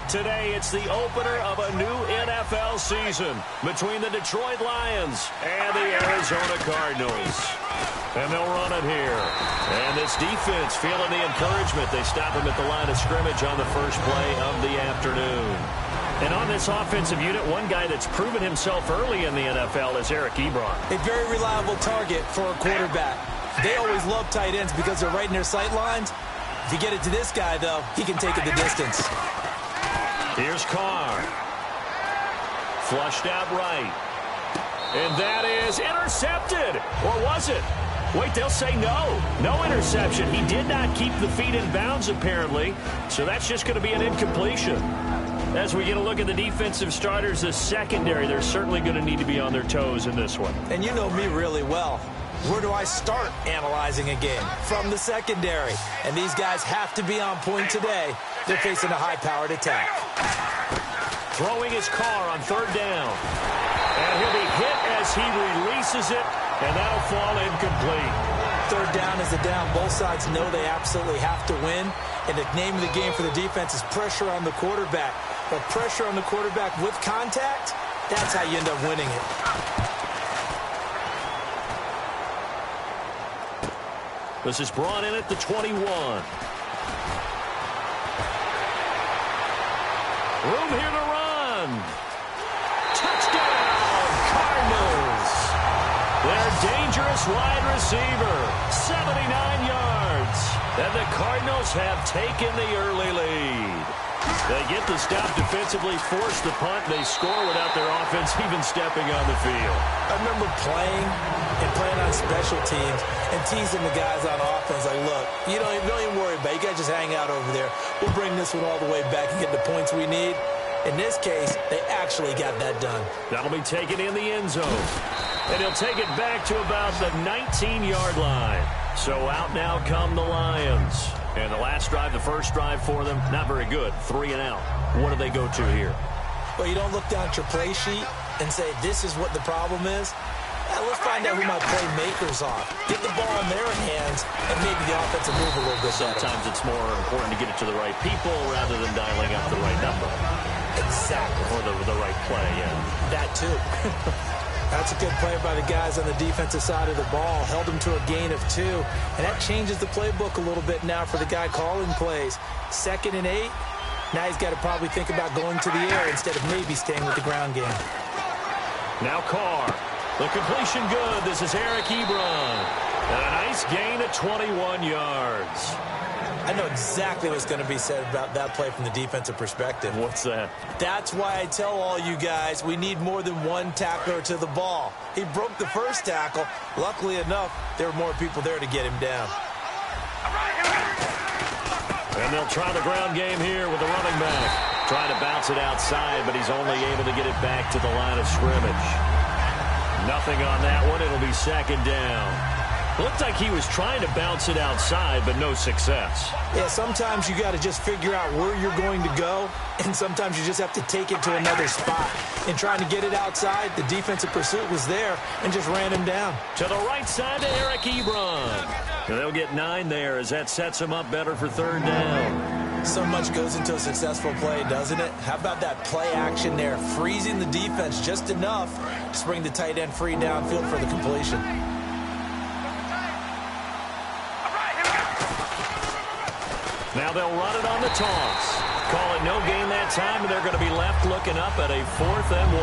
Today, it's the opener of a new NFL season between the Detroit Lions and the Arizona Cardinals. And they'll run it here. And this defense feeling the encouragement. They stop him at the line of scrimmage on the first play of the afternoon. And on this offensive unit, one guy that's proven himself early in the NFL is Eric Ebron. A very reliable target for a quarterback. They always love tight ends because they're right in their sight lines. If you get it to this guy, though, he can take it the distance. Here's Carr. Flushed out right. And that is intercepted. Or was it? Wait, they'll say no. No interception. He did not keep the feet in bounds, apparently. So that's just going to be an incompletion. As we get a look at the defensive starters, the secondary, they're certainly going to need to be on their toes in this one. And you know me really well. Where do I start analyzing a game? From the secondary. And these guys have to be on point today. They're facing a high-powered attack. Throwing his car on third down. And he'll be hit as he releases it, and that'll fall incomplete. Third down is a down. Both sides know they absolutely have to win. And the name of the game for the defense is pressure on the quarterback. But pressure on the quarterback with contact, that's how you end up winning it. This is brought in at the 21. Room here to run. Touchdown, Cardinals. Their dangerous wide receiver, 79 yards. And the Cardinals have taken the early lead. They get the stop defensively, force the punt, and they score without their offense even stepping on the field. I remember playing on special teams and teasing the guys on offense like, look, you don't even worry about it. You guys just hang out over there. We'll bring this one all the way back and get the points we need. In this case, they actually got that done. That'll be taken in the end zone. And he'll take it back to about the 19-yard line. So out now come the Lions. And the last drive, the first drive for them, not very good. 3 and out. What do they go to here? Well, you don't look down at your play sheet and say, this is what the problem is. Let's find out who my playmakers are. Get the ball in their hands, and maybe the offense will move a little bit better. Sometimes it's more important to get it to the right people rather than dialing up the right number. Exactly. Or the right play, yeah. That, too. That's a good play by the guys on the defensive side of the ball. Held them to a gain of 2. And that changes the playbook a little bit now for the guy calling plays. 2nd and 8. Now he's got to probably think about going to the air instead of maybe staying with the ground game. Now Carr. The completion good. This is Eric Ebron. And a nice gain of 21 yards. I know exactly what's going to be said about that play from the defensive perspective. What's that? That's why I tell all you guys we need more than one tackler to the ball. He broke the first tackle. Luckily enough, there were more people there to get him down. And they'll try the ground game here with the running back. Trying to bounce it outside, but he's only able to get it back to the line of scrimmage. Nothing on that one. It'll be 2nd down. Looked like he was trying to bounce it outside, but no success. Yeah, sometimes you got to just figure out where you're going to go, and sometimes you just have to take it to another spot. In trying to get it outside, the defensive pursuit was there and just ran him down. To the right side to Eric Ebron. And they'll get 9 there as that sets him up better for 3rd down. So much goes into a successful play, doesn't it? How about that play action there, freezing the defense just enough to bring the tight end free downfield for the completion. Now they'll run it on the toss. Call it no gain that time, and they're going to be left looking up at a 4th and 1.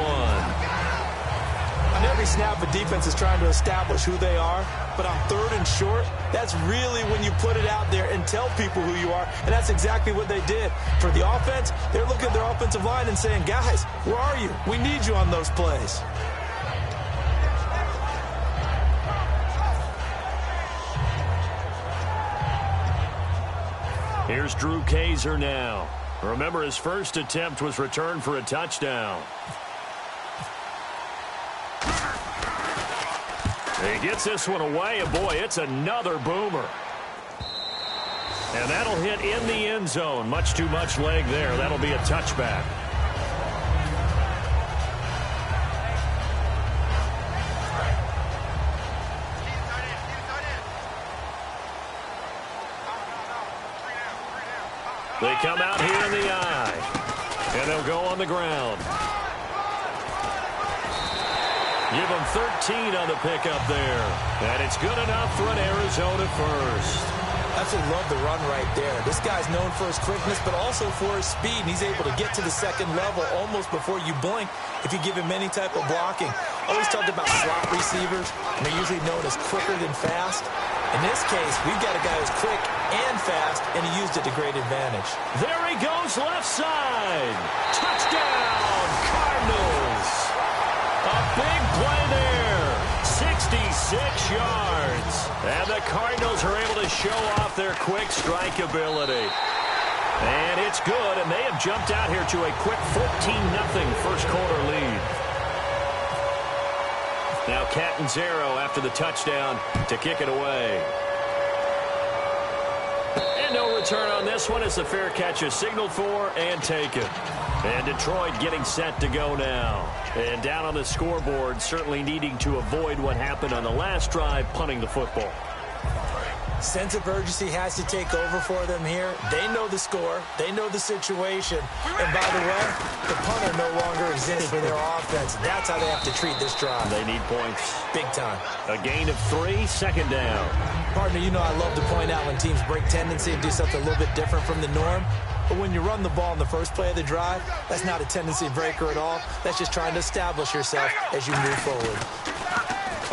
On every snap, the defense is trying to establish who they are, but on 3rd and short, that's really when you put it out there and tell people who you are, and that's exactly what they did. For the offense, they're looking at their offensive line and saying, guys, where are you? We need you on those plays. Here's Drew Kaiser now. Remember, his first attempt was returned for a touchdown. He gets this one away, and boy, it's another boomer. And that'll hit in the end zone. Much too much leg there. That'll be a touchback. They come out here in the eye. he'll go on the ground. Give him 13 on the pickup there. And it's good enough for an Arizona first. Absolutely love the run right there. This guy's known for his quickness, but also for his speed. And he's able to get to the second level almost before you blink if you give him any type of blocking. Always talked about slot receivers, and they're usually known as quicker than fast. In this case, we've got a guy who's quick and fast, and he used it to great advantage. There he goes, left side. Touchdown, Cardinals. A big play there. 66 yards. And the Cardinals are able to show off their quick strike ability. And it's good, and they have jumped out here to a quick 14-0 first quarter lead. Now Catanzaro after the touchdown to kick it away. And no return on this one as the fair catch is signaled for and taken. And Detroit getting set to go now. And down on the scoreboard, certainly needing to avoid what happened on the last drive, punting the football. Sense of urgency has to take over for them here. They know the score. They know the situation. And by the way, the punter no longer exists for their offense. That's how they have to treat this drive. They need points. Big time. A gain of 3, second down. Partner, you know I love to point out when teams break tendency and do something a little bit different from the norm. But when you run the ball in the first play of the drive, that's not a tendency breaker at all. That's just trying to establish yourself as you move forward.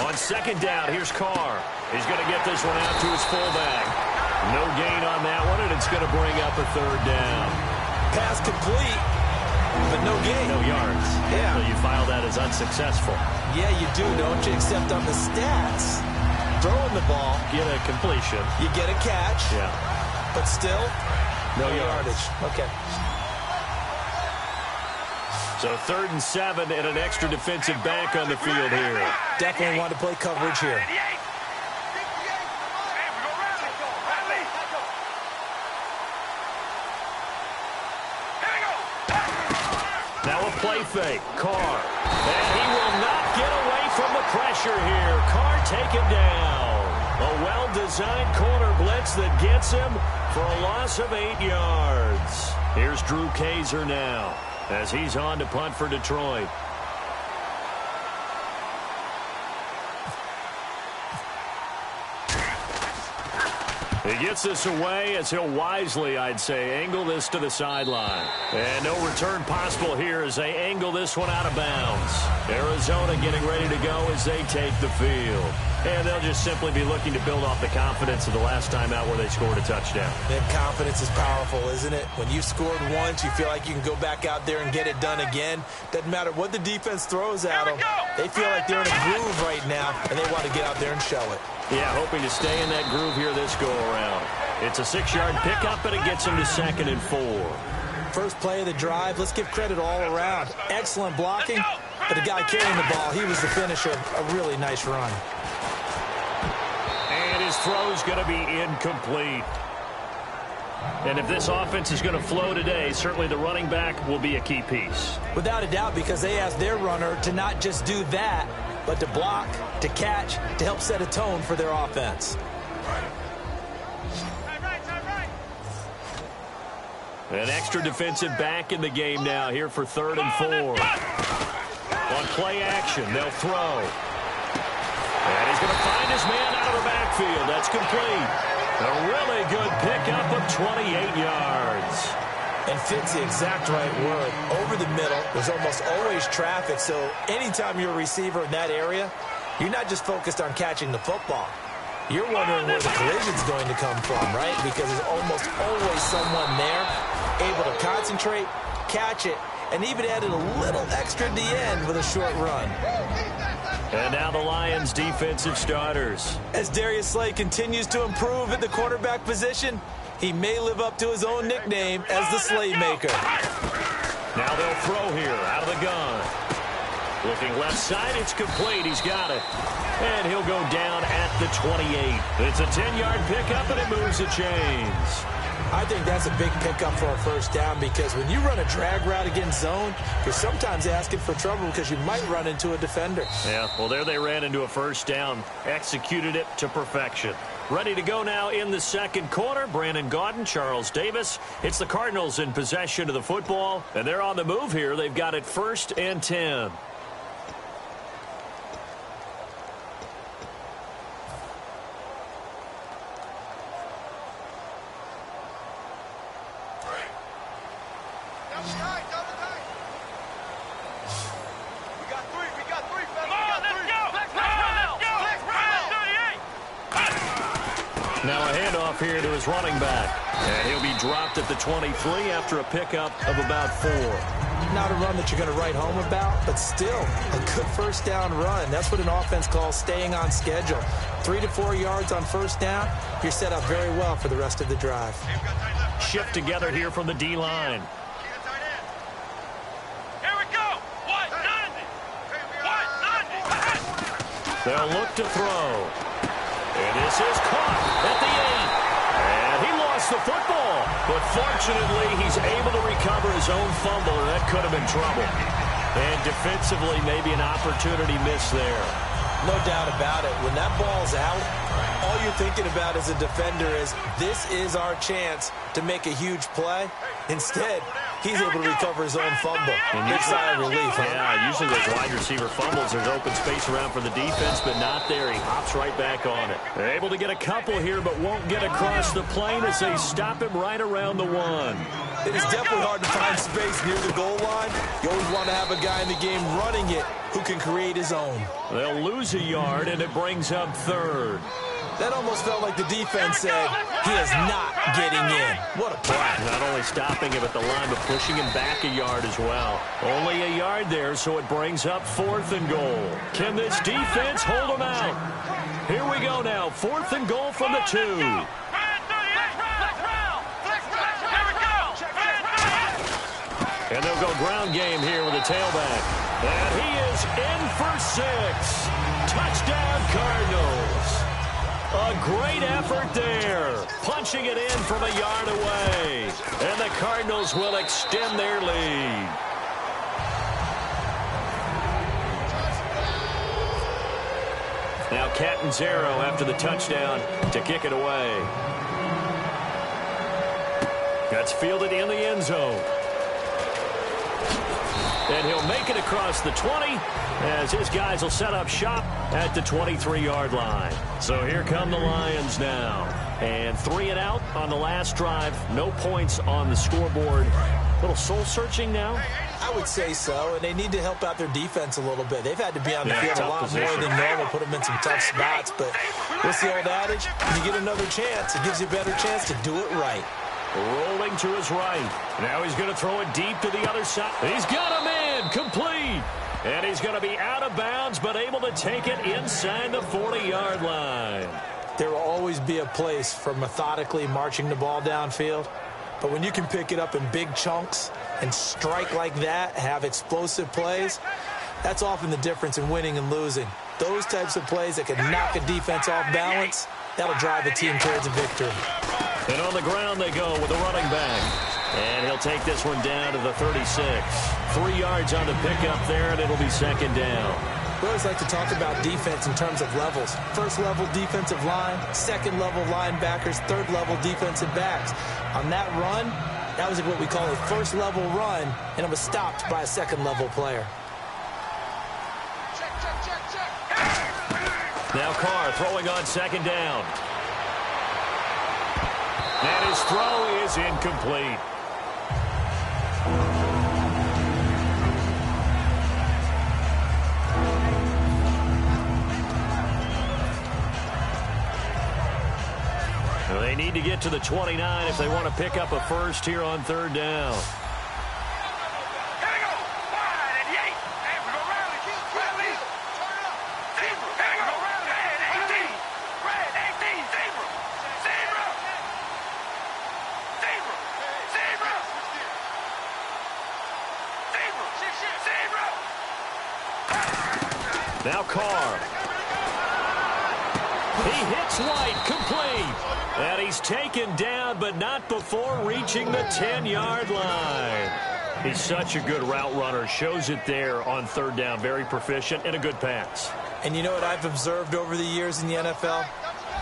On second down, here's Carr. He's going to get this one out to his fullback. No gain on that one, and it's going to bring up a third down. Pass complete, but no gain. No yards. Yeah. So you file that as unsuccessful. Yeah, you do, don't you? Except on the stats, throwing the ball. Get a completion. You get a catch. Yeah. But still, no yardage. Okay. So 3rd and 7 and an extra defensive back on the field here. Definitely want to play coverage here. Now a play fake. Carr. And he will not get away from the pressure here. Carr taken down. A well-designed corner blitz that gets him for a loss of 8 yards. Here's Drew Kaiser now as he's on to punt for Detroit. He gets this away as he'll wisely, I'd say, angle this to the sideline. And no return possible here as they angle this one out of bounds. Arizona getting ready to go as they take the field. And they'll just simply be looking to build off the confidence of the last time out where they scored a touchdown. And confidence is powerful, isn't it? When you've scored once, you feel like you can go back out there and get it done again. Doesn't matter what the defense throws at them. They feel like they're in a groove right now, and they want to get out there and show it. Yeah, hoping to stay in that groove here this go-around. It's a 6-yard pickup, and it gets him to 2nd and 4. First play of the drive, let's give credit all around. Excellent blocking, but the guy carrying the ball, he was the finisher. A really nice run. And his throw's going to be incomplete. And if this offense is going to flow today, certainly the running back will be a key piece. Without a doubt, because they asked their runner to not just do that, but to block, to catch, to help set a tone for their offense. An extra defensive back in the game now here for 3rd and 4. On play action, they'll throw. And he's going to find his man out of the backfield. That's complete. A really good pickup of 28 yards. And fits the exact right word. Over the middle, there's almost always traffic, so anytime you're a receiver in that area, you're not just focused on catching the football. You're wondering where the collision's going to come from, right? Because there's almost always someone there able to concentrate, catch it, and even added a little extra at the end with a short run. And now the Lions' defensive starters. As Darius Slay continues to improve at the quarterback position, he may live up to his own nickname as the Slaymaker. Now they'll throw here out of the gun. Looking left side, it's complete. He's got it. And he'll go down at the 28. It's a 10-yard pickup, and it moves the chains. I think that's a big pickup for a first down because when you run a drag route against zone, you're sometimes asking for trouble because you might run into a defender. Yeah, well, there they ran into a first down, executed it to perfection. Ready to go now in the second quarter. Brandon Gaudin, Charles Davis. It's the Cardinals in possession of the football, and they're on the move here. They've got it 1st and 10. Now a handoff here to his running back. And he'll be dropped at the 23 after a pickup of about 4. Not a run that you're going to write home about, but still a good first down run. That's what an offense calls staying on schedule. 3 to 4 yards on first down, you're set up very well for the rest of the drive. Shift together here from the D-line. Here we go. 190. 190. They'll look to throw. And this is caught at the 8. And he lost the football. But fortunately, he's able to recover his own fumble, and that could have been trouble. And defensively, maybe an opportunity missed there. No doubt about it. When that ball's out, all you're thinking about as a defender is, this is our chance to make a huge play. Instead, he's able to recover his own fumble. Big sigh of relief, huh? Yeah, usually those wide receiver fumbles, there's open space around for the defense, but not there. He hops right back on it. They're able to get a couple here, but won't get across the plane as they stop him right around the 1. It is definitely hard to find space near the goal line. You always want to have a guy in the game running it who can create his own. They'll lose a yard, and it brings up 3rd. That almost felt like the defense said, he is not getting in. What a play. Not only stopping him at the line, but pushing him back a yard as well. Only a yard there, so it brings up 4th and goal. Can this defense hold them out? Here we go now. 4th and goal from the 2. And they'll go ground game here with a tailback. And he is in for 6. Touchdown, Cardinals. A great effort there. Punching it in from a yard away. And the Cardinals will extend their lead. Now Catanzaro after the touchdown to kick it away. That's fielded in the end zone. And he'll make it across the 20 as his guys will set up shop at the 23-yard line. So here come the Lions now. And 3 and out on the last drive. No points on the scoreboard. A little soul-searching now? I would say so, and they need to help out their defense a little bit. They've had to be on the field a lot more than normal, put them in some tough spots. But what's the old adage? When you get another chance, it gives you a better chance to do it right. Rolling to his right. Now he's going to throw it deep to the other side. He's got him in. Complete. And he's going to be out of bounds, but able to take it inside the 40-yard line. There will always be a place for methodically marching the ball downfield. But when you can pick it up in big chunks and strike like that, have explosive plays, that's often the difference in winning and losing. Those types of plays that can knock a defense off balance, that'll drive a team towards a victory. And on the ground they go with the running back. And he'll take this one down to the 36. 3 yards on the pickup there, and it'll be 2nd down. We always like to talk about defense in terms of levels. First level defensive line, second level linebackers, third level defensive backs. On that run, that was what we call a first level run, and it was stopped by a second level player. Now Carr throwing on 2nd down. And his throw is incomplete. Well, they need to get to the 29 if they want to pick up a first here on 3rd down. Now Carr. He hits White, complete. And he's taken down, but not before reaching the 10-yard line. He's such a good route runner. Shows it there on third down. Very proficient and a good pass. And you know what I've observed over the years in the NFL?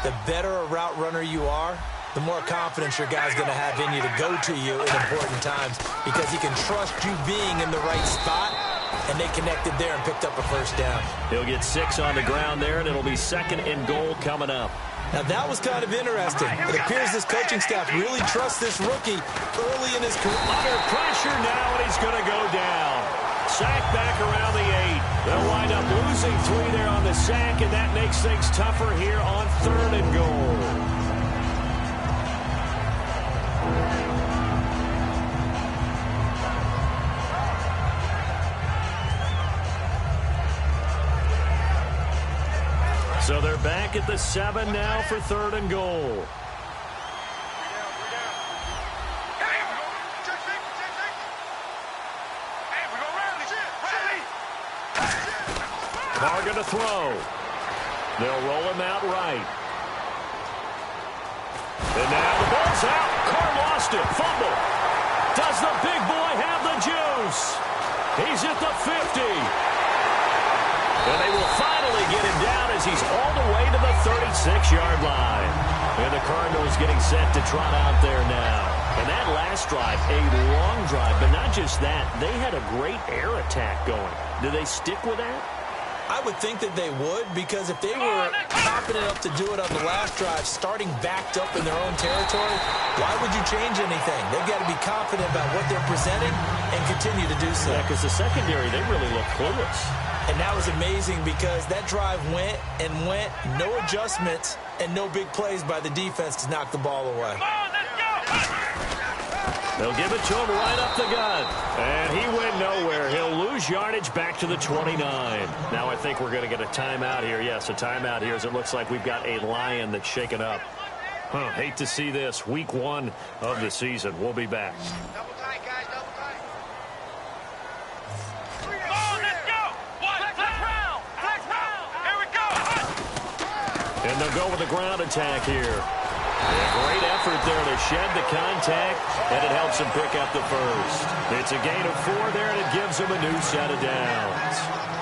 The better a route runner you are, the more confidence your guy's going to have in you to go to you in important times because he can trust you being in the right spot, and they connected there and picked up a first down. He'll get 6 on the ground there, and it'll be 2nd and goal coming up. Now, that was kind of interesting. It appears this coaching staff really trusts this rookie early in his career. Under pressure now, and he's going to go down. Sack back around the 8. They'll wind up losing 3 there on the sack, and that makes things tougher here on 3rd and goal. So they're back at the 7 now for 3rd and goal. Carr going to throw. They'll roll him out right. And now the ball's out. Carr lost it. Fumble. Does the big boy have the juice? He's at the 50. And they will finally get him down as he's all the way to the 36-yard line. And the Cardinals getting set to trot out there now. And that last drive, a long drive, but not just that. They had a great air attack going. Do they stick with that? I would think that they would, because if they were confident enough to do it on the last drive, starting backed up in their own territory, why would you change anything? They've got to be confident about what they're presenting and continue to do so. Yeah, because the secondary, they really look clueless. And that was amazing because that drive went and went, no adjustments, and no big plays by the defense to knock the ball away. They'll give it to him right up the gut. And he went nowhere. He'll lose yardage back to the 29. Now I think we're going to get a timeout here. Yes, a timeout here as it looks like we've got a Lion that's shaken up. Hate to see this. Week 1 of the season. We'll be back. Double tight, guys, double tight. Come on, let's go. Flex round. Here we go. And they'll go with the ground attack here. A great effort there to shed the contact, and it helps him pick up the first. It's a gain of 4 there, and it gives him a new set of downs.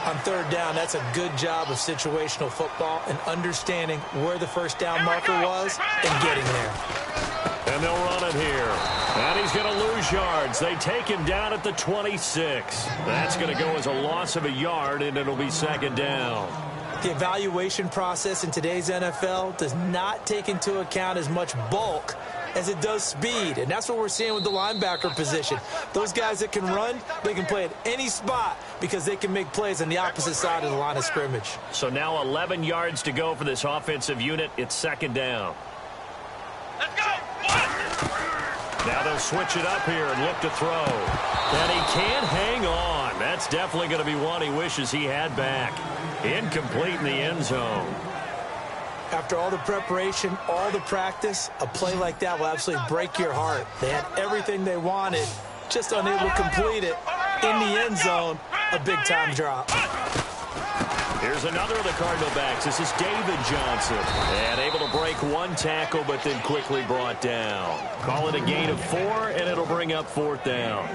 On 3rd down, that's a good job of situational football and understanding where the first down marker was and getting there. And they'll run it here. And he's going to lose yards. They take him down at the 26. That's going to go as a loss of a yard, and it'll be 2nd down. The evaluation process in today's NFL does not take into account as much bulk as it does speed. And that's what we're seeing with the linebacker position. Those guys that can run, they can play at any spot because they can make plays on the opposite side of the line of scrimmage. So now 11 yards to go for this offensive unit. It's 2nd down. Let's go. Now they'll switch it up here and look to throw. And he can't hang on. That's definitely going to be one he wishes he had back. Incomplete in the end zone. After all the preparation, all the practice, a play like that will absolutely break your heart. They had everything they wanted, just unable to complete it. In the end zone, a big-time drop. Here's another of the Cardinal backs. This is David Johnson. And able to break 1 tackle, but then quickly brought down. Call it a gain of 4, and it'll bring up 4th down.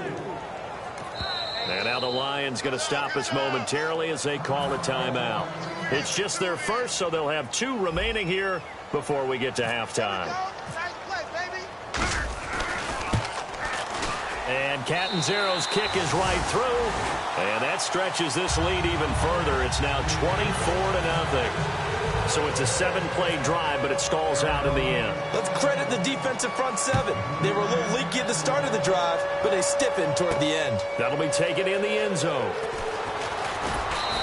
And now the Lions going to stop us momentarily as they call a timeout. It's just their first, so they'll have 2 remaining here before we get to halftime. And Catanzaro's kick is right through. And that stretches this lead even further. It's now 24-0. So it's a 7-play drive, but it stalls out in the end. Let's credit the defensive front 7. They were a little leaky at the start of the drive, but they stiffened toward the end. That'll be taken in the end zone.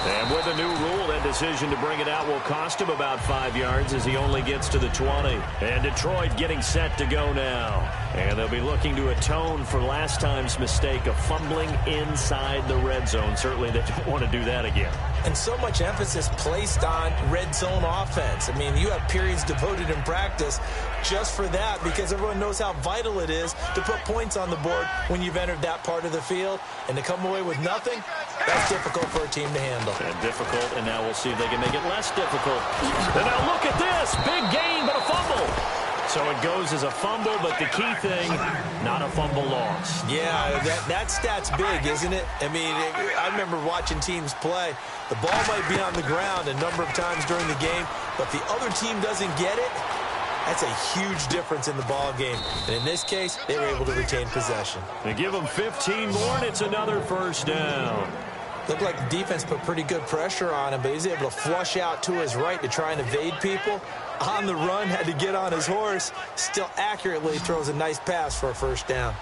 And with a new rule, that decision to bring it out will cost him about 5 yards as he only gets to the 20. And Detroit getting set to go now. And they'll be looking to atone for last time's mistake of fumbling inside the red zone. Certainly they don't want to do that again. And so much emphasis placed on red zone offense. I mean, you have periods devoted in practice just for that because everyone knows how vital it is to put points on the board when you've entered that part of the field. And to come away with nothing, that's difficult for a team to handle. And difficult, and now we'll see if they can make it less difficult. And now look at this. Big gain, but a fumble. So it goes as a fumble, but the key thing, not a fumble loss. Yeah, that stat's big, isn't it? I mean, I remember watching teams play. The ball might be on the ground a number of times during the game, but the other team doesn't get it. That's a huge difference in the ball game. And in this case, they were able to retain possession. They give them 15 more, and it's another first down. Looked like the defense put pretty good pressure on him, but he's able to flush out to his right to try and evade people. On the run, had to get on his horse. Still accurately throws a nice pass for a first down.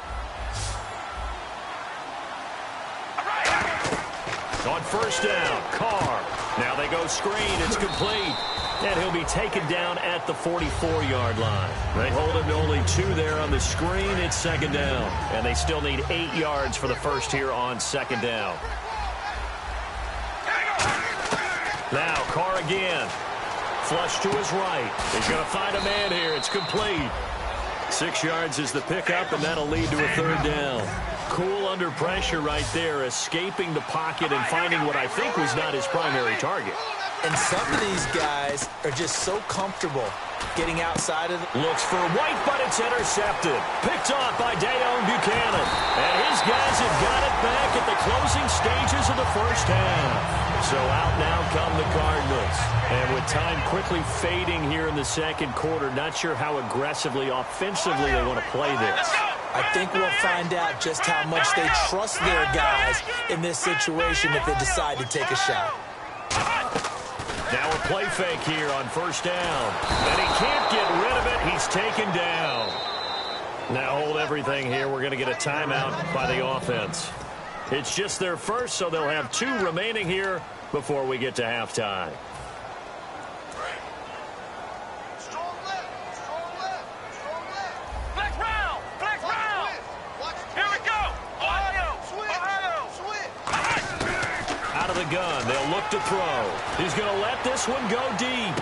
On first down, Carr. Now they go screen. It's complete. And he'll be taken down at the 44-yard line. They hold him to only 2 there on the screen. It's second down. And they still need 8 yards for the first here on second down. Now Carr again. Flush to his right. He's going to find a man here. It's complete. 6 yards is the pickup, and that'll lead to a third down. Cool under pressure right there, escaping the pocket and finding what I think was not his primary target. And some of these guys are just so comfortable getting outside of it. Looks for White, but it's intercepted. Picked off by Dayon Buchanan. And his guys have got it back at the closing stages of the first half. So out now come the Cardinals. And with time quickly fading here in the second quarter, not sure how aggressively, offensively they want to play this. I think we'll find out just how much they trust their guys in this situation if they decide to take a shot. Now a play fake here on first down. And he can't get rid of it. He's taken down. Now hold everything here. We're going to get a timeout by the offense. It's just their first, so they'll have 2 remaining here before we get to halftime. Gun. They'll look to throw. He's going to let this one go deep.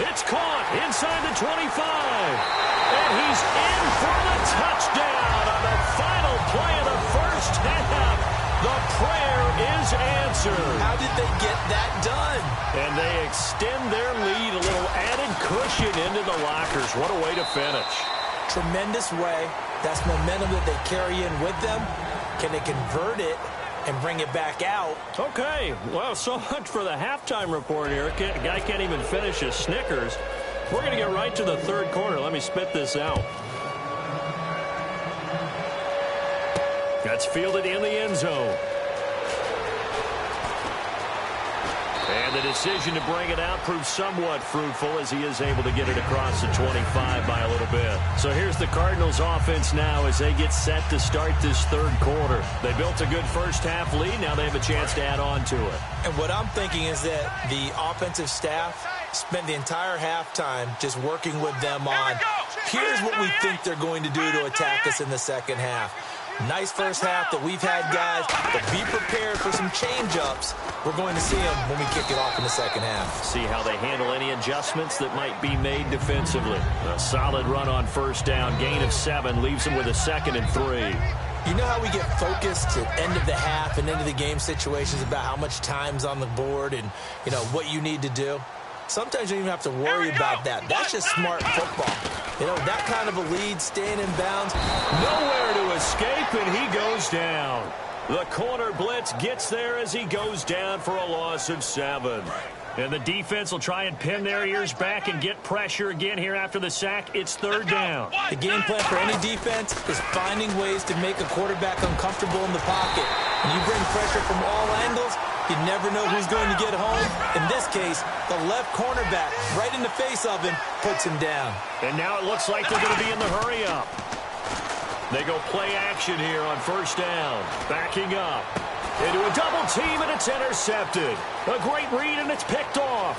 It's caught inside the 25. And he's in for the touchdown on the final play of the first half. The prayer is answered. How did they get that done? And they extend their lead, a little added cushion into the lockers. What a way to finish. Tremendous way. That's momentum that they carry in with them. Can they convert it and bring it back out? Okay, well, so much for the halftime report here. The guy can't even finish his Snickers. We're going to get right to the third quarter. Let me spit this out. That's fielded in the end zone. And the decision to bring it out proves somewhat fruitful as he is able to get it across the 25 by a little bit. So here's the Cardinals offense now as they get set to start this third quarter. They built a good first half lead. Now they have a chance to add on to it. And what I'm thinking is that the offensive staff spent the entire halftime just working with them on, here's what we think they're going to do to attack us in the second half. Nice first half that we've had, guys, but be prepared for some change-ups. We're going to see them when we kick it off in the second half. See how they handle any adjustments that might be made defensively. A solid run on first down, gain of 7, leaves them with a 2nd and 3. You know how we get focused at end of the half and into the game situations about how much time's on the board and, you know, what you need to do? Sometimes you don't even have to worry about that. That's just smart football. You know, that kind of a lead, staying in bounds. Nowhere to escape, and he goes down. The corner blitz gets there as he goes down for a loss of 7. And the defense will try and pin their ears back and get pressure again here after the sack. It's third down. The game plan for any defense is finding ways to make a quarterback uncomfortable in the pocket. When you bring pressure from all angles, you never know who's going to get home. In this case, the left cornerback, right in the face of him, puts him down. And now it looks like they're going to be in the hurry-up. They go play action here on first down. Backing up. Into a double team, and it's intercepted. A great read, and it's picked off.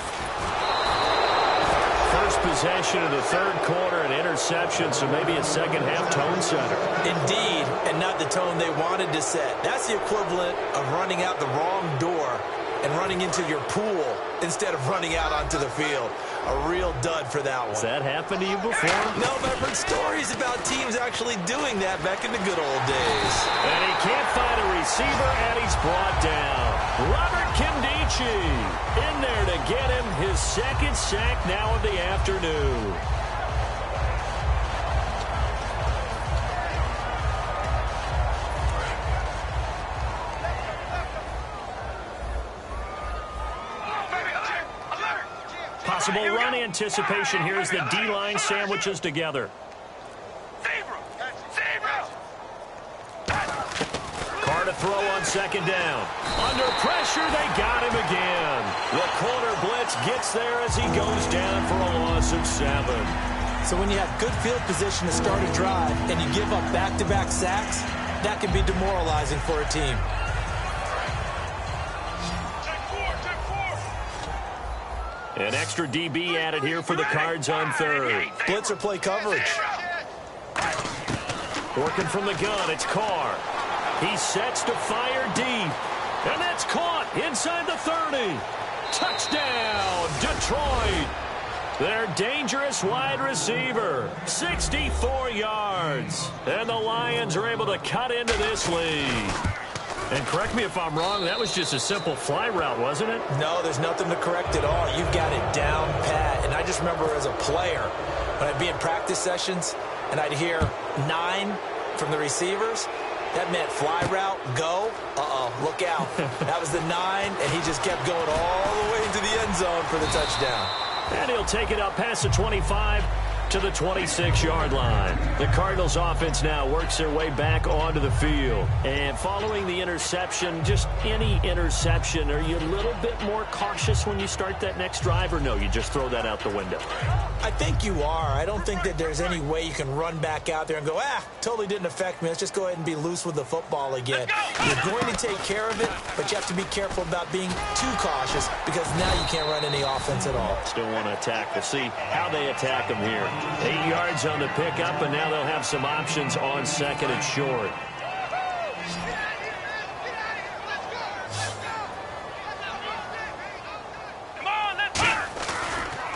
First possession of the third quarter, an interception, so maybe a second-half tone setter. Indeed, and not the tone they wanted to set. That's the equivalent of running out the wrong door and running into your pool instead of running out onto the field. A real dud for that one. Has that happened to you before? No, but I've heard stories about teams actually doing that back in the good old days. And he can't find a receiver, and he's brought down. Robert Kimdichie in there to get him his second sack now of the afternoon. Possible run anticipation here as the D-line sandwiches together. Carr to throw on second down. Under pressure, they got him again. The corner blitz gets there as he goes down for a loss of 7. So when you have good field position to start a drive and you give up back-to-back sacks, that can be demoralizing for a team. An extra DB added here for the Cards on third. Blitzer play coverage. Working from the gun, it's Carr. He sets to fire deep. And that's caught inside the 30. Touchdown, Detroit. Their dangerous wide receiver, 64 yards. And the Lions are able to cut into this lead. And correct me if I'm wrong, that was just a simple fly route, wasn't it? No, there's nothing to correct at all. You've got it down pat. And I just remember as a player, when I'd be in practice sessions and I'd hear 9 from the receivers, that meant fly route, go. Look out. That was the 9, and he just kept going all the way into the end zone for the touchdown. And he'll take it up past the 25 to the 26-yard line. The Cardinals offense now works their way back onto the field. And following the interception, just any interception, are you a little bit more cautious when you start that next drive, or no, you just throw that out the window? I think you are. I don't think that there's any way you can run back out there and go, totally didn't affect me. Let's just go ahead and be loose with the football again. You're going to take care of it, but you have to be careful about being too cautious because now you can't run any offense at all. Still want to attack. We'll see how they attack them here. 8 yards on the pickup, and now they'll have some options on second and short.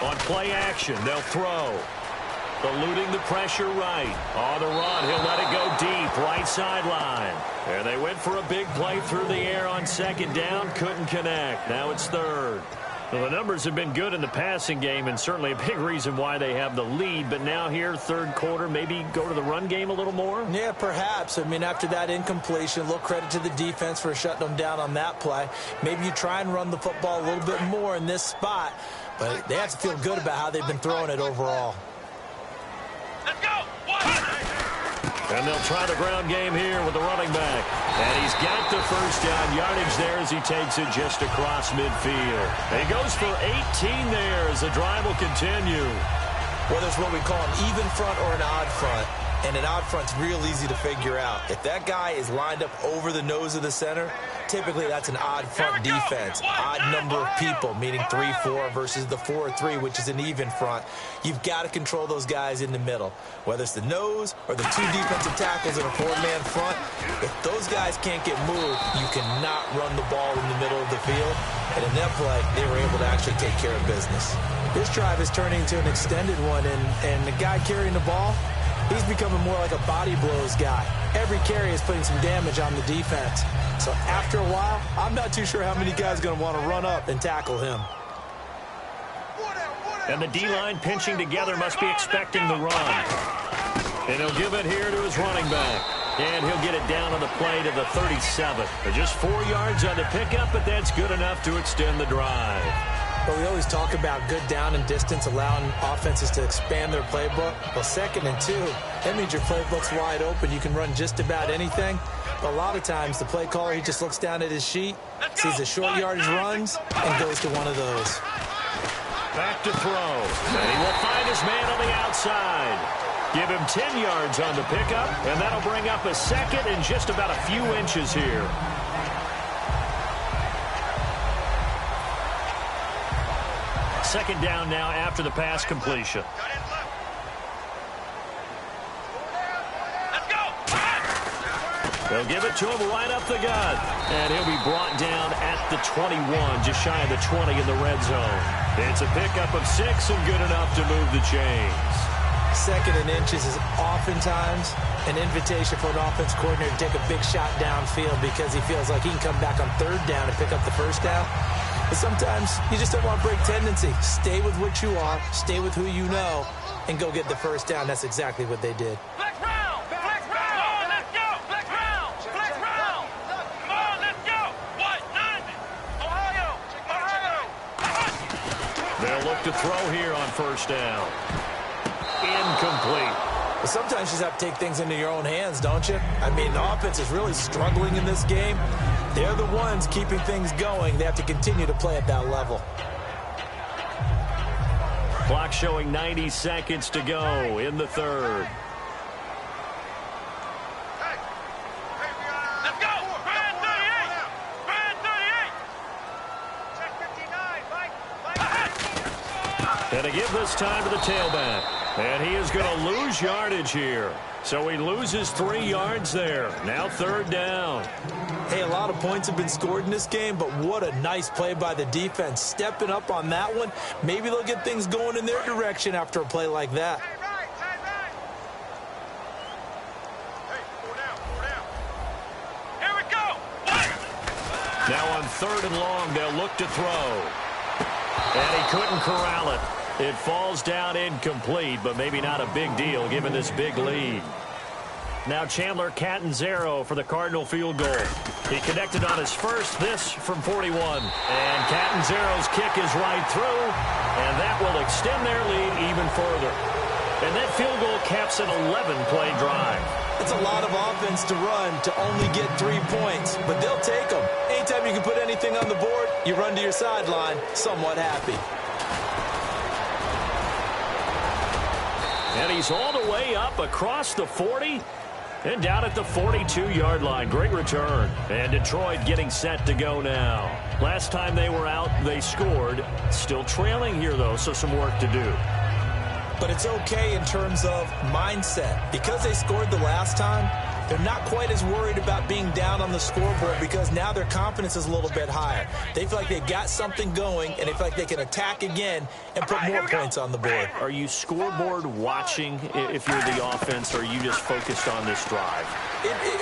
On play action, they'll throw. Eluding the pressure right. On the run, he'll let it go deep, right sideline. And they went for a big play through the air on second down, couldn't connect. Now it's third. Well, the numbers have been good in the passing game, and certainly a big reason why they have the lead. But now here, third quarter, maybe go to the run game a little more? Yeah, perhaps. I mean, after that incompletion, a little credit to the defense for shutting them down on that play. Maybe you try and run the football a little bit more in this spot. But they have to feel good about how they've been throwing it overall. Let's go! And they'll try the ground game here with the running back. And he's got the first down yardage there as he takes it just across midfield. And he goes for 18 there as the drive will continue. Whether it's what we call an even front or an odd front, and an odd front's real easy to figure out. If that guy is lined up over the nose of the center, typically that's an odd front defense. Odd number of people, meaning 3-4 versus the 4-3, which is an even front. You've got to control those guys in the middle. Whether it's the nose or the 2 defensive tackles in a 4-man front, if those guys can't get moved, you cannot run the ball in the middle of the field. And in that play, they were able to actually take care of business. This drive is turning into an extended one, and the guy carrying the ball, he's becoming more like a body blows guy. Every carry is putting some damage on the defense. So after a while, I'm not too sure how many guys are going to want to run up and tackle him. And the D-line pinching together must be expecting the run. And he'll give it here to his running back. And he'll get it down on the play to the 37. Just 4 yards on the pickup, but that's good enough to extend the drive. But we always talk about good down and distance, allowing offenses to expand their playbook. Well, 2nd and 2, that means your playbook's wide open. You can run just about anything. But a lot of times, the play caller, he just looks down at his sheet, sees the short yardage runs, and goes to one of those. Back to throw. And he will find his man on the outside. Give him 10 yards on the pickup, and that'll bring up a second and just about a few inches here. Second down now after the pass completion. They'll give it to him right up the gut. And he'll be brought down at the 21, just shy of the 20 in the red zone. It's a pickup of 6 and good enough to move the chains. 2nd and inches is oftentimes an invitation for an offense coordinator to take a big shot downfield because he feels like he can come back on 3rd down and pick up the 1st down. But sometimes you just don't want to break tendency. Stay with what you are, stay with who you know, and go get the 1st down. That's exactly what they did. Flex round! Flex round! Come on, let's go! Flex round! Flex round! Come on, let's go! What? 90! Ohio! Ohio! They'll look to throw here on 1st down. Incomplete. But sometimes you just have to take things into your own hands, don't you? I mean, the offense is really struggling in this game. They're the ones keeping things going. They have to continue to play at that level. Clock showing 90 seconds to go in the 3rd. Let's go! Brand 38! Brand 38! Check 59, Mike! And to give this time to the tailback. And he is going to lose yardage here. So he loses 3 yards there. Now 3rd down. Hey, a lot of points have been scored in this game, but what a nice play by the defense. Stepping up on that one. Maybe they'll get things going in their direction after a play like that. Here we go! Now on 3rd and long, they'll look to throw. And he couldn't corral it. It falls down incomplete, but maybe not a big deal given this big lead. Now Chandler Catanzaro for the Cardinal field goal. He connected on his first, this from 41. And Catanzaro's kick is right through, and that will extend their lead even further. And that field goal caps an 11-play drive. It's a lot of offense to run to only get 3 points, but they'll take them. Anytime you can put anything on the board, you run to your sideline somewhat happy. And he's all the way up across the 40 and down at the 42-yard line. Great return. And Detroit getting set to go now. Last time they were out, they scored. Still trailing here, though, so some work to do. But it's okay in terms of mindset. Because they scored the last time, they're not quite as worried about being down on the scoreboard because now their confidence is a little bit higher. They feel like they've got something going, and they feel like they can attack again and put more points on the board. Are you scoreboard watching if you're the offense, or are you just focused on this drive?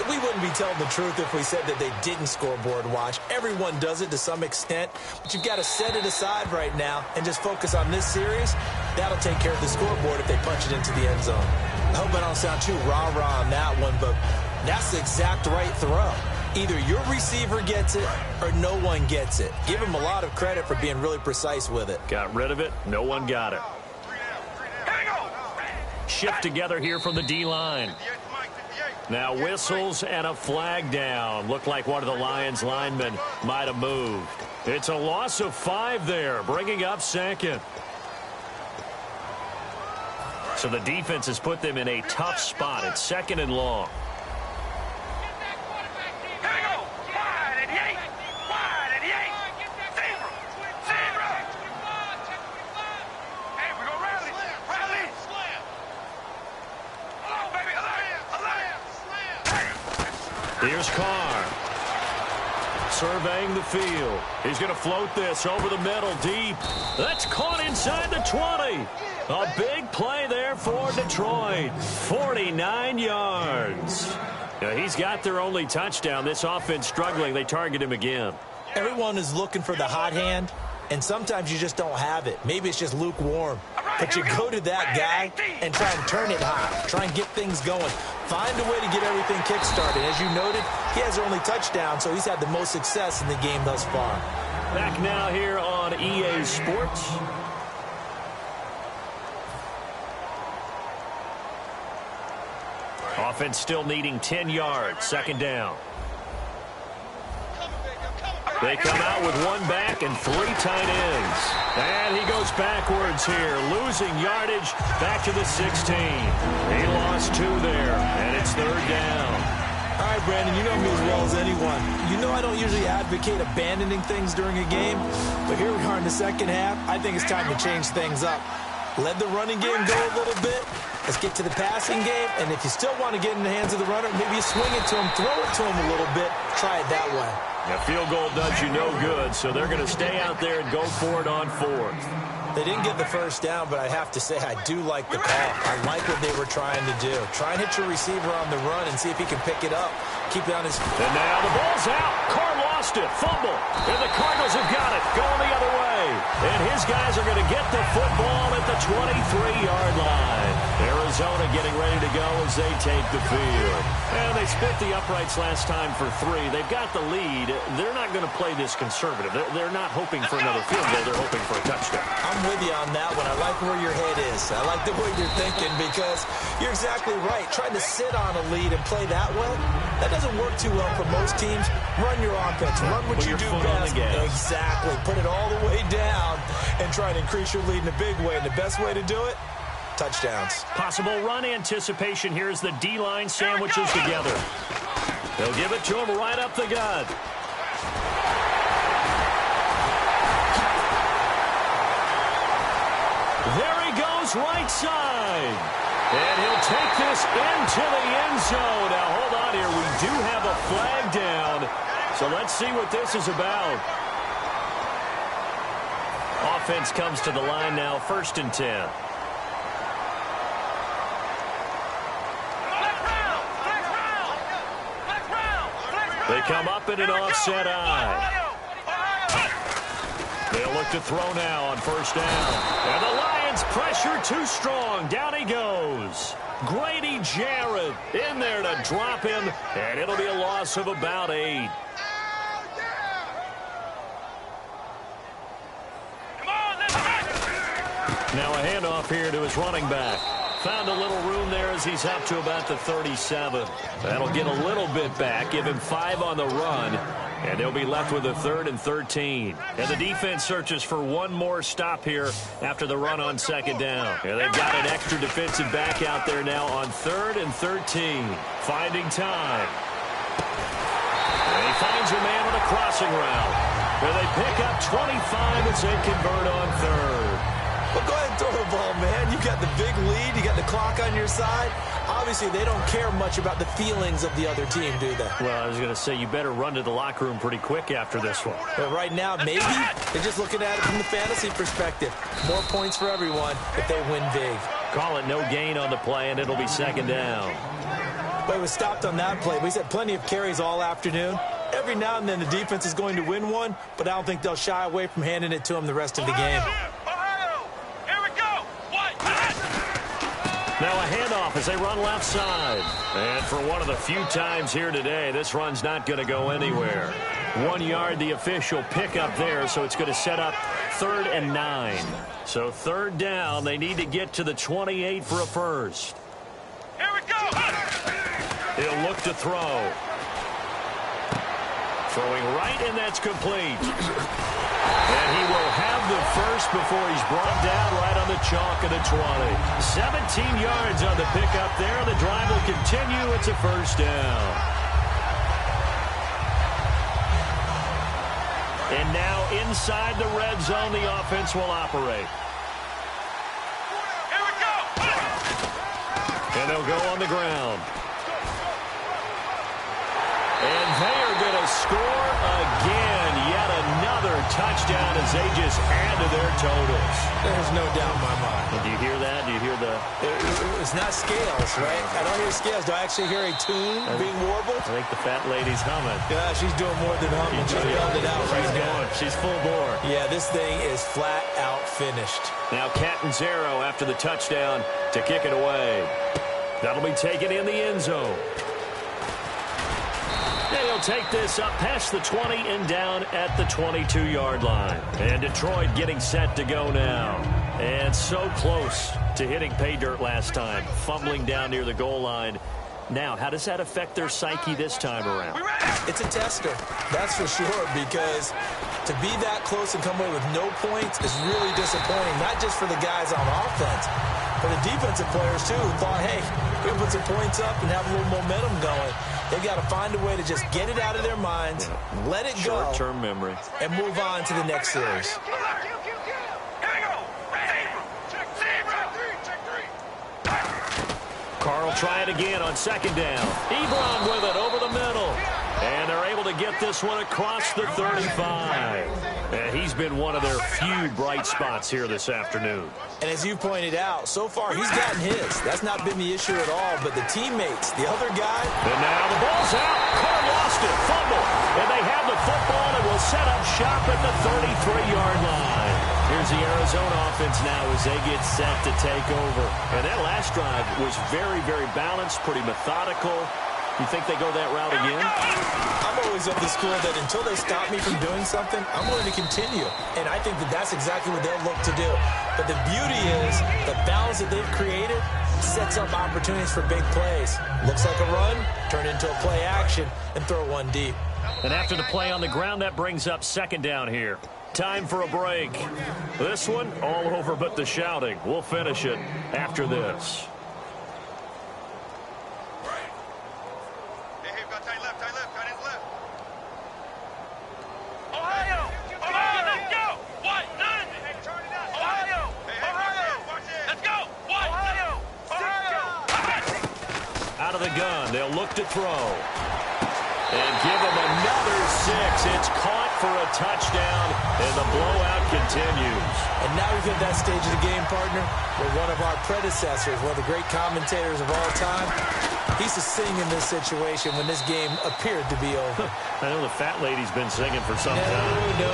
We wouldn't be telling the truth if we said that they didn't scoreboard watch. Everyone does it to some extent, but you've got to set it aside right now and just focus on this series. That'll take care of the scoreboard if they punch it into the end zone. I hope I don't sound too rah-rah on that one, but that's the exact right throw. Either your receiver gets it or no one gets it. Give him a lot of credit for being really precise with it. Got rid of it. No one got it. Shift together here from the D-line. Now whistles and a flag down. Looked like one of the Lions linemen might have moved. It's a loss of 5 there, bringing up 2nd. So the defense has put them in a tough spot. It's 2nd and long. Here's Carr. Surveying the field. He's going to float this over the middle deep. That's caught inside the 20. A big play there for Detroit. 49 yards. Now, he's got their only touchdown. This offense struggling. They target him again. Everyone is looking for the hot hand, and sometimes you just don't have it. Maybe it's just lukewarm. But you go to that guy and try and turn it hot. Try and get things going. Find a way to get everything kick-started. As you noted, he has their only touchdown, so he's had the most success in the game thus far. Back now here on EA Sports. Offense still needing 10 yards. 2nd down. They come out with 1 back and 3 tight ends. And he goes backwards here, losing yardage back to the 16. He lost 2 there, and it's 3rd down. All right, Brandon, you know me as well as anyone. You know I don't usually advocate abandoning things during a game, but here we are in the second half. I think it's time to change things up. Let the running game go a little bit, Let's get to the passing game, and if you still want to get in the hands of the runner, maybe you swing it to him, throw it to him a little bit, try it that way. A field goal does you no good, so they're going to stay out there and go for it on fourth. They didn't get the first down, but I have to say I do like the call. I like what they were trying to do. Try and hit your receiver on the run and see if he can pick it up. Keep it on his... And now the ball's out. Carr lost it. Fumble. And the Cardinals have got it. Going the other way. And his guys are going to get the football at the 23-yard line. Arizona getting ready to go as they take the field. And they split the uprights last time for 3. They've got the lead. They're not going to play this conservative. They're not hoping for another field goal. They're hoping for a touchdown. I'm with you on that one. I like where your head is. I like the way you're thinking because you're exactly right. Trying to sit on a lead and play that way, that doesn't work too well for most teams. Run your offense. Run what you do best. Exactly. Put it all the way down and try and increase your lead in a big way. And the best way to do it, touchdowns. Possible run anticipation here as the D-line sandwiches together. They'll give it to him right up the gut. There he goes right side. And he'll take this into the end zone. Now, hold on here. We do have a flag down. So let's see what this is about. Offense comes to the line now, 1st and 10. They come up in an offset eye. They'll look to throw now on 1st down. And the Lions pressure too strong. Down he goes. Grady Jarrett in there to drop him. And it'll be a loss of about 8. Now a handoff here to his running back. Found a little room there as he's up to about the 37. That'll get a little bit back, give him 5 on the run, and they'll be left with a 3rd and 13. And the defense searches for one more stop here after the run on 2nd down. And they've got an extra defensive back out there now on 3rd and 13. Finding time. And he finds a man on a crossing route. Where they pick up 25 as they convert on 3rd. Well, go ahead and throw the ball, man. You got the big lead. You got the clock on your side. Obviously, they don't care much about the feelings of the other team, do they? Well, I was going to say, you better run to the locker room pretty quick after this one. But right now, maybe they're just looking at it from the fantasy perspective. More points for everyone if they win big. Call it no gain on the play, and it'll be 2nd down. But it was stopped on that play. We had plenty of carries all afternoon. Every now and then, the defense is going to win one, but I don't think they'll shy away from handing it to him the rest of the game. Now a handoff as they run left side. And for one of the few times here today, this run's not going to go anywhere. 1 yard, the official pickup there, so it's going to set up 3rd and 9. So 3rd down, they need to get to the 28 for a first. Here we go. He'll look to throw. Throwing right, and that's complete. And he will have the first before he's brought down right on the chalk of the 20. 17 yards on the pickup there. The drive will continue. It's a 1st down. And now inside the red zone, the offense will operate. Here we go. And they'll go on the ground. And they are going to score again. Yet another touchdown as they just add to their totals. There's no doubt in my mind. And do you hear that? Do you hear the... It's not scales, right? I don't hear scales. Do I actually hear a tune being warbled? I think the fat lady's humming. Yeah, she's doing more than humming. She's yelled it out right now. She's full bore. Yeah, this thing is flat out finished. Now Catanzaro after the touchdown to kick it away. That'll be taken in the end zone. They'll take this up past the 20 and down at the 22-yard line. And Detroit getting set to go now. And so close to hitting pay dirt last time, fumbling down near the goal line. Now, how does that affect their psyche this time around? It's a tester, that's for sure, because to be that close and come away with no points is really disappointing, not just for the guys on offense, but the defensive players, too, who thought, hey, we're going to put some points up and have a little momentum going. They've got to find a way to just get it out of their minds, let it go, short-term memory, and move on to the next series. will try it again on second down. Ebron with it over the middle. And they're able to get this one across the 35. And he's been one of their few bright spots here this afternoon. And as you pointed out, so far he's gotten his. That's not been the issue at all, but the teammates, the other guy. And now the ball's out. Carr lost it. Fumble. And they have the football and will set up shop at the 33-yard line. Here's the Arizona offense now as they get set to take over. And that last drive was very, very balanced, pretty methodical. You think they go that route again? I'm always of the school that until they stop me from doing something, I'm going to continue. And I think that that's exactly what they'll look to do. But the beauty is the balance that they've created sets up opportunities for big plays. Looks like a run, turn into a play action, and throw one deep. And after the play on the ground, that brings up second down here. Time for a break. This one, all over but the shouting. We'll finish it after this. Out of the gun, they'll look to throw. And give him another 6. It's caught for a touchdown, and the blowout continues. And now we've hit that stage of the game, partner, where one of our predecessors, one of the great commentators of all time, he used to sing in this situation when this game appeared to be over. I know the fat lady's been singing for some time. No,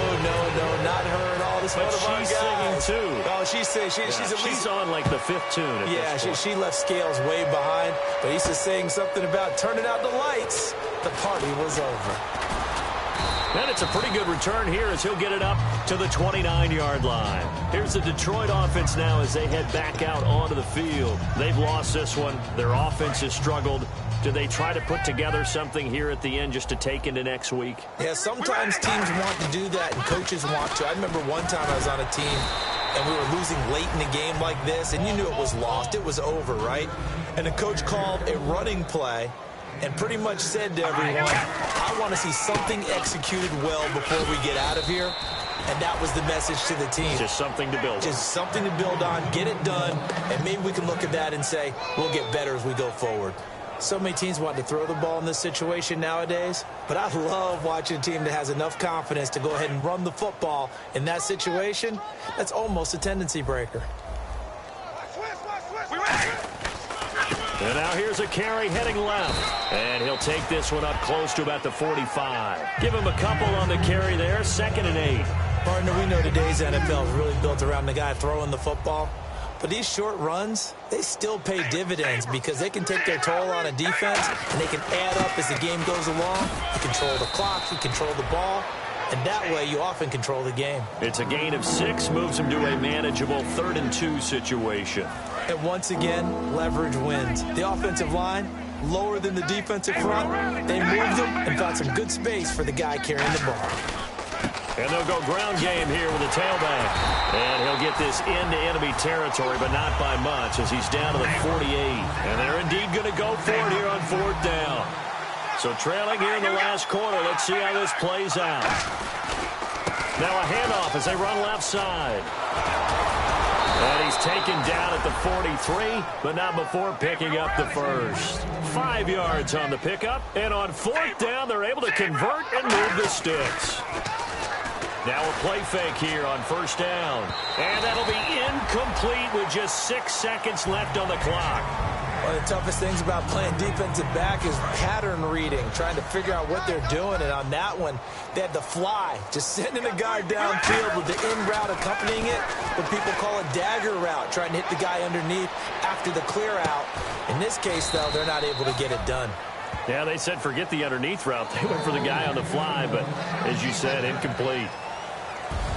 not her at all. This but one of our she's guys. singing too. Oh, she's at least she's on like the 5th tune at this point. she left Scales way behind, but he used to sing something about turning out the lights. The party was over. And it's a pretty good return here as he'll get it up to the 29-yard line. Here's the Detroit offense now as they head back out onto the field. They've lost this one. Their offense has struggled. Do they try to put together something here at the end just to take into next week? Yeah, sometimes teams want to do that and coaches want to. I remember one time I was on a team and we were losing late in a game like this, and you knew it was lost. It was over, right? And the coach called a running play and pretty much said to everyone, I want to see something executed well before we get out of here. And that was the message to the team. Just something to build on. Just something to build on, get it done, and maybe we can look at that and say, we'll get better as we go forward. So many teams want to throw the ball in this situation nowadays, but I love watching a team that has enough confidence to go ahead and run the football. In that situation, that's almost a tendency breaker. And now here's a carry heading left. And he'll take this one up close to about the 45. Give him a couple on the carry there, 2nd and 8. Partner, we know today's NFL is really built around the guy throwing the football. But these short runs, they still pay dividends because they can take their toll on a defense and they can add up as the game goes along. You control the clock, you control the ball, and that way you often control the game. It's a gain of 6, moves them to a manageable 3rd and 2 situation. And once again, leverage wins. The offensive line, lower than the defensive front, they moved them and found some good space for the guy carrying the ball. And they'll go ground game here with a tailback. And he'll get this into enemy territory, but not by much as he's down to the 48. And they're indeed going to go for it here on 4th down. So trailing here in the last quarter. Let's see how this plays out. Now a handoff as they run left side. And he's taken down at the 43, but not before picking up the first. 5 yards on the pickup. And on 4th down, they're able to convert and move the sticks. Now a play fake here on 1st down. And that'll be incomplete with just 6 seconds left on the clock. One of the toughest things about playing defensive back is pattern reading, trying to figure out what they're doing. And on that one, they had the fly, just sending a guy downfield with the in route accompanying it, what people call a dagger route, trying to hit the guy underneath after the clear out. In this case, though, they're not able to get it done. Yeah, they said forget the underneath route. They went for the guy on the fly, but as you said, incomplete.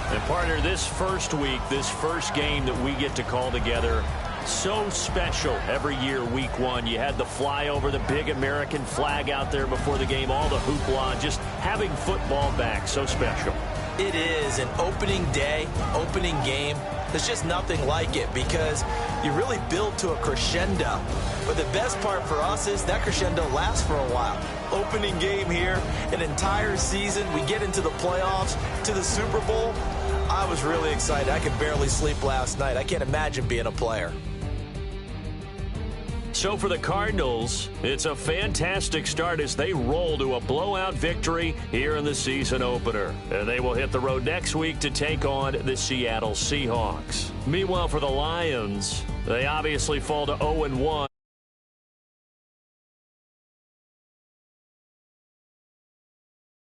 And partner, this first week, this first game that we get to call together, so special every year, week 1. You had the flyover, the big American flag out there before the game, all the hoopla, just having football back, so special. It is an opening day, opening game. There's just nothing like it because you really build to a crescendo. But the best part for us is that crescendo lasts for a while. Opening game here, an entire season. We get into the playoffs, to the Super Bowl. I was really excited. I could barely sleep last night. I can't imagine being a player. So for the Cardinals, it's a fantastic start as they roll to a blowout victory here in the season opener. And they will hit the road next week to take on the Seattle Seahawks. Meanwhile, for the Lions, they obviously fall to 0-1.